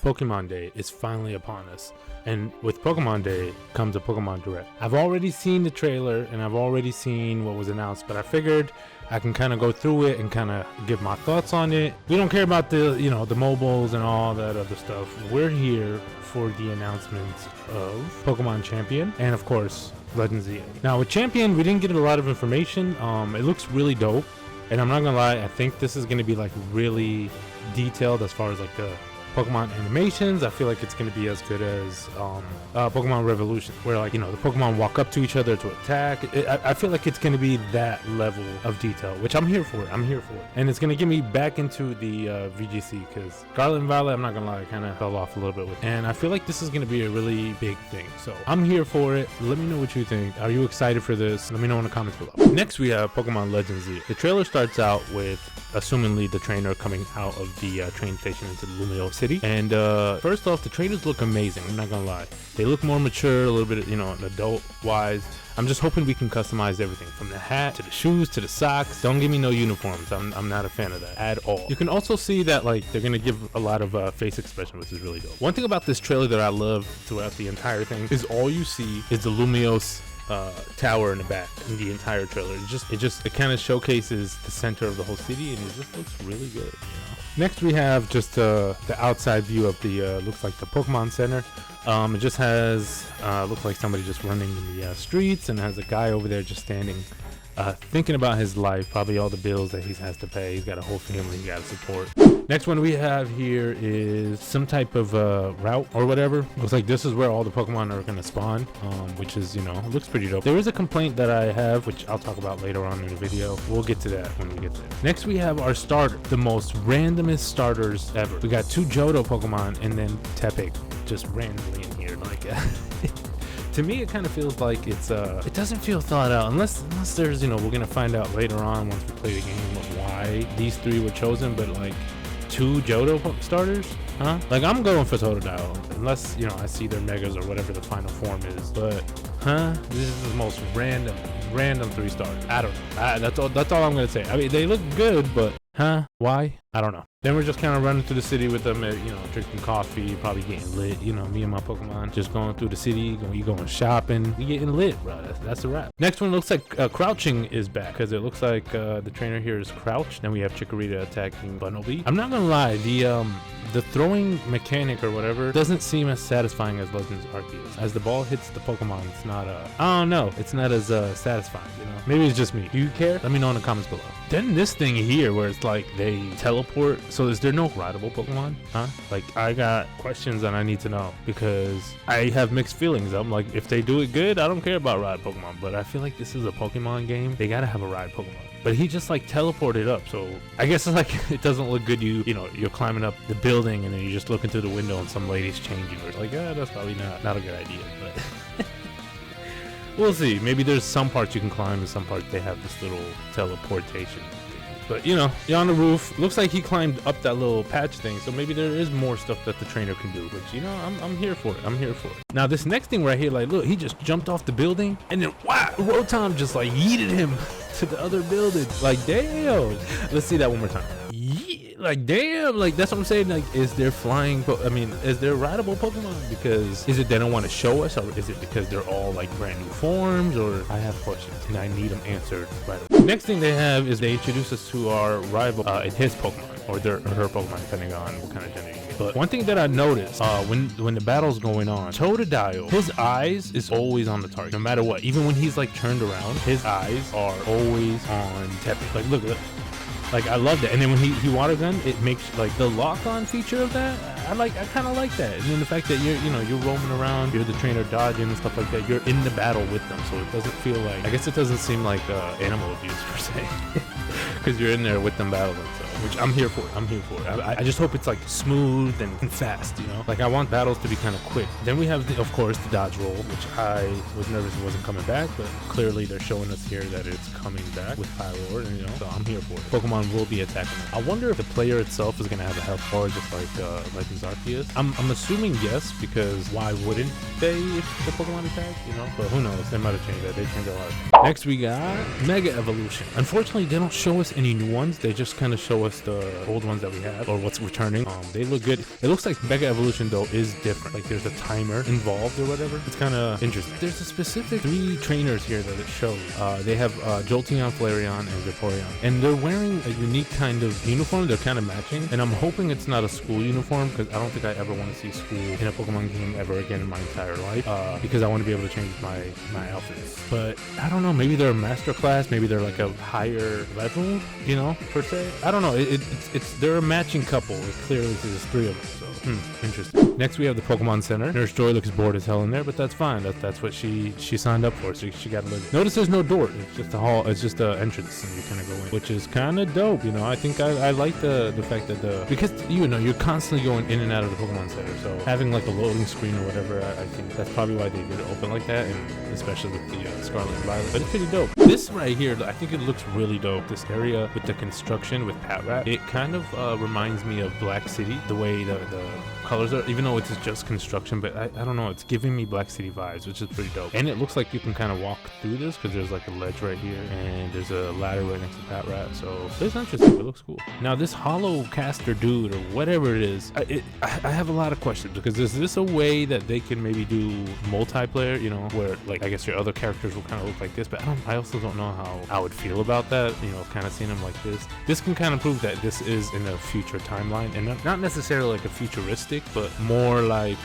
Pokemon Day is finally upon us, and with Pokemon Day comes a Pokemon Direct. I've already seen the trailer and I've already seen what was announced, but I figured I can kind of go through it and kind of give my thoughts on it. We don't care about the, the mobiles and all that other stuff. We're here for the announcements of Pokemon Champion and of course Legends EA. Now with Champion, we didn't get a lot of information. It looks really dope, and I'm not gonna lie, I think this is gonna be like really detailed as far as like the Pokemon animations. I feel like it's going to be as good as Pokemon Revolution, where the Pokemon walk up to each other to attack. I feel like it's going to be that level of detail, which I'm here for. And it's going to get me back into the VGC, because Scarlet and Violet, I'm not going to lie, kind of fell off a little bit with it. And I feel like this is going to be a really big thing. So I'm here for it. Let me know what you think. Are you excited for this? Let me know in the comments below. Next, we have Pokemon Legends Z. The trailer starts out with, assumingly, the trainer coming out of the train station into Lumio City. And first off, the trainers look amazing. I'm not gonna lie, they look more mature, a little bit, adult wise. I'm just hoping we can customize everything from the hat to the shoes to the socks. Don't give me no uniforms. I'm not a fan of that at all. You can also see that they're gonna give a lot of face expression, which is really dope. One thing about this trailer that I love throughout the entire thing is all you see is the Lumios tower in the back in the entire trailer. It kind of showcases the center of the whole city, and it just looks really good. Next, we have just the outside view of the looks like the Pokemon Center. It just has looks like somebody just running in the streets, and has a guy over there just standing, thinking about his life, probably all the bills that he has to pay. He's got a whole family he got to support. Next one we have here is some type of route or whatever. Looks like this is where all the Pokemon are gonna spawn, which is, looks pretty dope. There is a complaint that I have, which I'll talk about later on in the video. We'll get to that when we get there. Next we have our starter, the most randomest starters ever. We got 2 Johto Pokemon and then Tepig just randomly in here. To me, it kind of feels like it doesn't feel thought out, unless there's, we're gonna find out later on once we play the game of why these 3 were chosen. But 2 Johto starters, huh? I'm going for Totodile, unless I see their megas or whatever the final form is. But this is the most random 3 starters. I don't know. That's all I'm gonna say. I mean, they look good, but why? I don't know. Then we're just kind of running through the city with them, drinking coffee, probably getting lit. Me and my Pokemon just going through the city, going shopping, we getting lit, bro. That's a wrap. Next one looks like Crouching is back, because it looks like the trainer here is Crouch. Then we have Chikorita attacking Bunnelby. I'm not gonna lie, the throwing mechanic or whatever doesn't seem as satisfying as Legends Arceus. As the ball hits the Pokemon, it's not I don't know, it's not as satisfying, Maybe it's just me. Do you care? Let me know in the comments below. Then this thing here where it's like they teleport. So is there no rideable Pokemon? Huh? I got questions and I need to know, because I have mixed feelings. I'm like, if they do it good, I don't care about ride Pokemon, but I feel like this is a Pokemon game. They gotta have a ride Pokemon. But he just teleported up, so I guess it's it doesn't look good. You're climbing up the building and then you're just looking through the window and some lady's changing. Or that's probably not a good idea. But we'll see. Maybe there's some parts you can climb and some parts they have this little teleportation. But you're on the roof. Looks like he climbed up that little patch thing, so maybe there is more stuff that the trainer can do. Which I'm here for it. I'm here for it. Now this next thing right here, look, he just jumped off the building and then wow, Rotom just yeeted him to the other building. Damn. Let's see that one more time. Damn, that's what I'm saying. Is there flying is there rideable Pokemon? Because is it they don't want to show us, or is it because they're all brand new forms? Or I have questions and I need them answered right away. Next thing they have is they introduce us to our rival and his Pokemon, or her Pokemon, depending on what kind of gender you get. But one thing that I noticed when the battle's going on, Totodile, his eyes is always on the target, no matter what. Even when he's turned around, his eyes are always on Tepig. Look. I love that. And then when he water gun, it makes the lock-on feature of that. I kind of like that. And then the fact that you're roaming around, you're the trainer dodging and stuff like that. You're in the battle with them, so it doesn't feel I guess it doesn't seem like animal abuse per se, because you're in there with them battling. So, which I'm here for. I just hope it's smooth and fast. I want battles to be kind of quick. Then we have of course the dodge roll, which I was nervous it wasn't coming back, but clearly they're showing us here that it's coming back with Pyroar, and so I'm here for it. Pokemon will be attacking them. I wonder if the player itself is going to have a health bar just like Legends Arceus. I'm assuming yes, because why wouldn't they if the Pokemon attack? But who knows? They might have changed that. They changed a lot. Next we got Mega Evolution. Unfortunately, they don't show us any new ones. They just kind of show us what's the old ones that we have or what's returning. They look good. It looks like Mega Evolution though is different. Like there's a timer involved or whatever. It's kind of interesting. There's a specific 3 trainers here that it shows. They have Jolteon, Flareon, and Vaporeon, and they're wearing a unique kind of uniform. They're kind of matching, and I'm hoping it's not a school uniform because I don't think I ever want to see school in a Pokemon game ever again in my entire life. Because I want to be able to change my outfits. But I don't know. Maybe they're a master class. Maybe they're like a higher level, you know, per se. I don't know. They're a matching couple. It clearly there's 3 of them. So interesting. Next we have the Pokemon Center. Nurse Joy looks bored as hell in there, but that's fine. That's what she signed up for. So she got to live. Notice there's no door. It's just a hall. It's just an entrance, and you kind of go in, which is kind of dope. You know, I think I like the fact that because you know you're constantly going in and out of the Pokemon Center. So having like a loading screen or whatever, I think that's probably why they did it open like that, and especially with the Scarlet and Violet. But it's pretty dope. This right here, I think it looks really dope. This area with the construction with Patrat, it kind of reminds me of Black City. The way the colors are, even though it's just construction, but I don't know, it's giving me Black City vibes, which is pretty dope. And it looks like you can kind of walk through this because there's like a ledge right here and there's a ladder right next to Patrat, so it's interesting. It looks cool. Now this hollow caster dude or whatever it is, I have a lot of questions because is this a way that they can maybe do multiplayer, you know, where like I guess your other characters will kind of look like this, but I also don't know how I would feel about that, you know, kind of seeing them like this. This can kind of prove that this is in a future timeline and not necessarily like a futuristic, but more like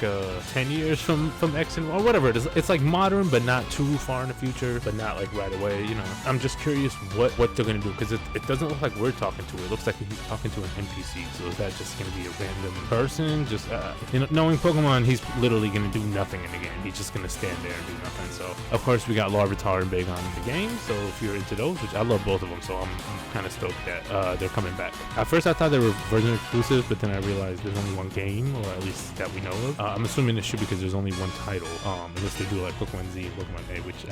10 years from X and or whatever it is. It's like modern, but not too far in the future, but not like right away, you know. I'm just curious what they're gonna do because it doesn't look like we're talking to it. It looks like he's talking to an NPC. So is that just gonna be a random person? Just you know, knowing Pokemon, he's literally gonna do nothing in the game. He's just gonna stand there and do nothing. So of course we got Larvitar and Bagon in the game. So if you're into those, which I love both of them, so I'm kind of stoked that they're coming back. At first I thought they were version exclusive, but then I realized there's only one game, or at least that we know of. I'm assuming this should because there's only one title, unless they do like Pokemon Z and Pokemon A, which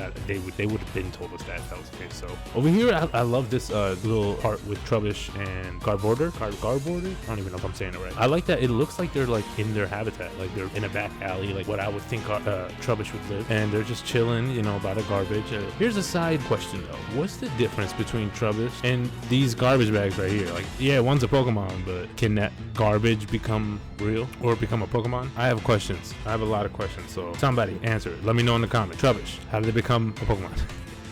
they would have been told us that if that was the case. So over here, I love this little part with Trubbish and Garborder. Garborder? I don't even know if I'm saying it right. I like that it looks like they're like in their habitat, like they're in a back alley, like what I would think Trubbish would live, and they're just chilling, you know, by the garbage. Here's a side question though: what's the difference between Trubbish and these garbage bags right here? Like, yeah, one's a Pokemon, but can that garbage become real or become a Pokemon? I have questions. I have a lot of questions, so somebody answer it. Let me know in the comments. Trubbish, how did they become a Pokemon?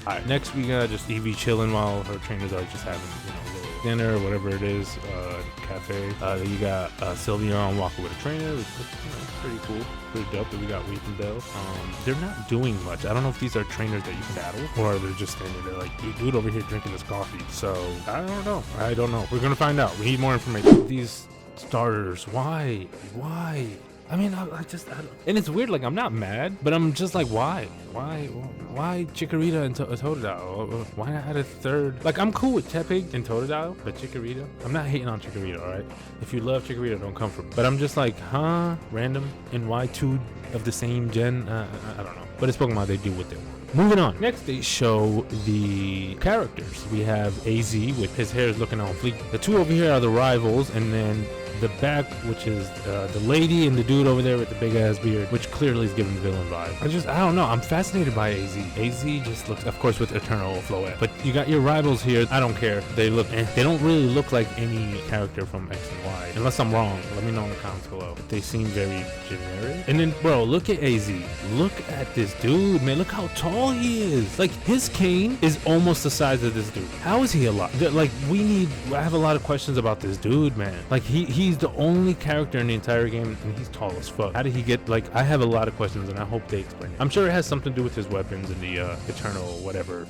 Alright, next we got just Eevee chilling while her trainers are just having, you know, a little dinner or whatever it is, cafe. Then you got Sylveon walking with a trainer, which looks, you know, pretty cool, pretty dope. Then we got Weepinbell. They're not doing much. I don't know if these are trainers that you can battle or they're just standing there like, dude over here drinking this coffee. So I don't know. We're gonna find out. We need more information. These starters, why? I mean, I don't, and it's weird, like, I'm not mad, but I'm just like, why Chikorita and Totodile? Why not add a third? Like, I'm cool with Tepig and Totodile, but Chikorita, I'm not hating on Chikorita, alright? If you love Chikorita, don't come for me. But I'm just like, random, and why 2 of the same gen? I don't know. But it's Pokemon, they do what they want. Moving on. Next, they show the characters. We have AZ with his hair is looking on fleek. The 2 over here are the rivals, and then the back, which is the lady and the dude over there with the big ass beard, which clearly is giving villain vibe. I don't know. I'm fascinated by AZ. AZ just looks, of course, with Eternal Floette. But you got your rivals here. I don't care. They don't really look like any character from X and Y. Unless I'm wrong. Let me know in the comments below. But they seem very generic. And then, bro, look at AZ. Look at this dude, man. Look how tall he is. Like, his cane is almost the size of this dude. How is he alive? Like, I have a lot of questions about this dude, man. Like, he's the only character in the entire game, and he's tall as fuck. How did he get, like, I have a lot of questions, and I hope they explain it. I'm sure it has something to do with his weapons and the Eternal whatever.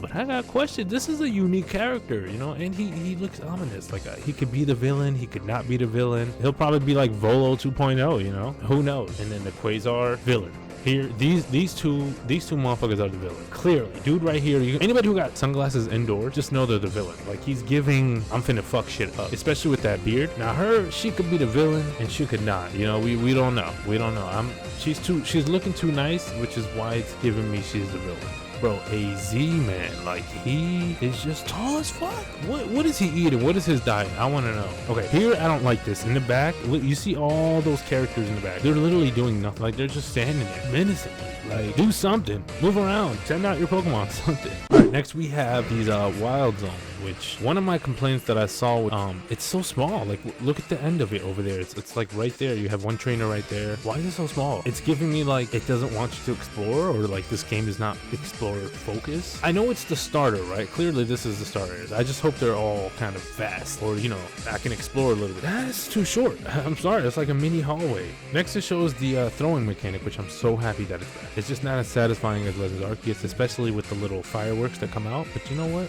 But I got a question. This is a unique character, you know, and he looks ominous. Like, he could be the villain, he could not be the villain. He'll probably be like Volo 2.0, you know? Who knows? And then the Quasar, villain. Here, these two motherfuckers are the villain. Clearly, dude right here. Anybody who got sunglasses indoors, just know they're the villain. Like, he's giving, I'm finna fuck shit up, especially with that beard. Now, she could be the villain and she could not. You know, we don't know. We don't know. She's looking too nice, which is why it's giving me she's the villain. Bro, AZ, man, like, he is just tall as fuck. What is he eating? What is his diet? I want to know. Okay, here, I don't like this. In the back, you see all those characters in the back. They're literally doing nothing. Like, they're just standing there menacingly. Like, do something. Move around. Send out your Pokemon. Something. All right, next we have these Wild Zone. which one of my complaints that I saw, it's so small. Like, look at the end of it over there. It's like right there. You have one trainer right there. Why is it so small? It's giving me like it doesn't want you to explore, or like this game is not explorer focused. I know it's the starter, right? Clearly this is the starters. I just hope they're all kind of fast, or I can explore a little bit. That's too short. I'm sorry, it's like a mini hallway. Next it shows the throwing mechanic, which I'm so happy that it's back. It's just not as satisfying as Legends Arceus, especially with the little fireworks that come out. But you know what?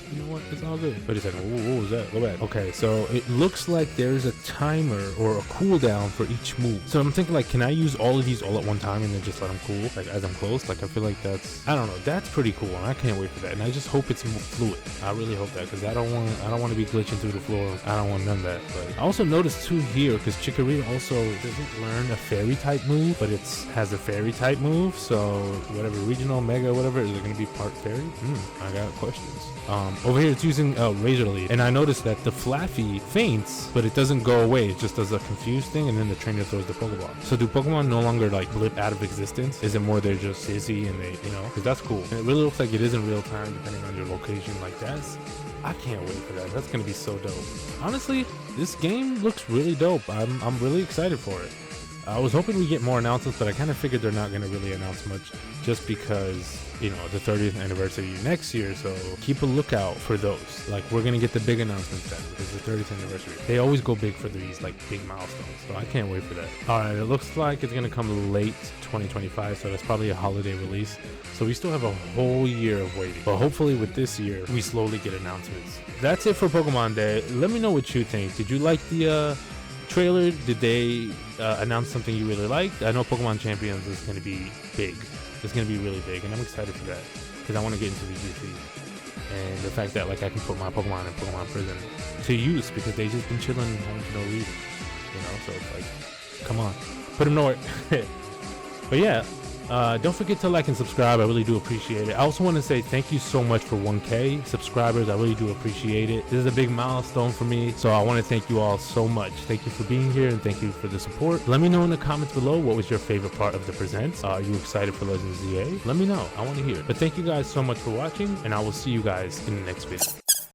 It's all good. Wait a second. What was that? Go back. Okay, so it looks like there's a timer or a cooldown for each move. So I'm thinking, like, can I use all of these all at one time and then just let them cool, like as I'm close? Like, I feel like I don't know. That's pretty cool, and I can't wait for that. And I just hope it's fluid. I really hope that, because I don't want to be glitching through the floor. I don't want none of that. But I also noticed too here, because Chikorita also doesn't learn a fairy type move, but it has a fairy type move. So whatever, regional, mega, whatever, is it going to be part fairy? I got questions. Over here it's using Razor Lead, and I noticed that the Flaffy faints, but it doesn't go away. It just does a confused thing, and then the trainer throws the Pokeball. So do Pokemon no longer like blip out of existence? Is it more they're just dizzy and they, because that's cool. And it really looks like it is in real time depending on your location. Like, I can't wait for that. That's gonna be so dope. Honestly, this game looks really dope. I'm really excited for it. I was hoping we get more announcements, but I kind of figured they're not going to really announce much, just because, the 30th anniversary next year. So keep a lookout for those. Like, we're going to get the big announcements then, because it's the 30th anniversary. They always go big for these, like, big milestones. So I can't wait for that. All right, it looks like it's going to come late 2025, so that's probably a holiday release. So we still have a whole year of waiting. But hopefully with this year, we slowly get announcements. That's it for Pokemon Day. Let me know what you think. Did you like the trailer? Did they announce something you really liked? I know Pokemon Champions is going to be big. It's going to be really big, and I'm excited for that, because I want to get into VGC. And the fact that, like, I can put my Pokemon in Pokemon Prison to use, because they just been chilling home for no reason. So it's like, come on, put them nowhere. But yeah, don't forget to like and subscribe. I really do appreciate it. I also want to say thank you so much for 1K subscribers. I really do appreciate it. This is a big milestone for me, so I want to thank you all so much. Thank you for being here, and thank you for the support. Let me know in the comments below, what was your favorite part of the presents. Are you excited for Legends ZA? Let me know. I want to hear. But thank you guys so much for watching, and I will see you guys in the next video.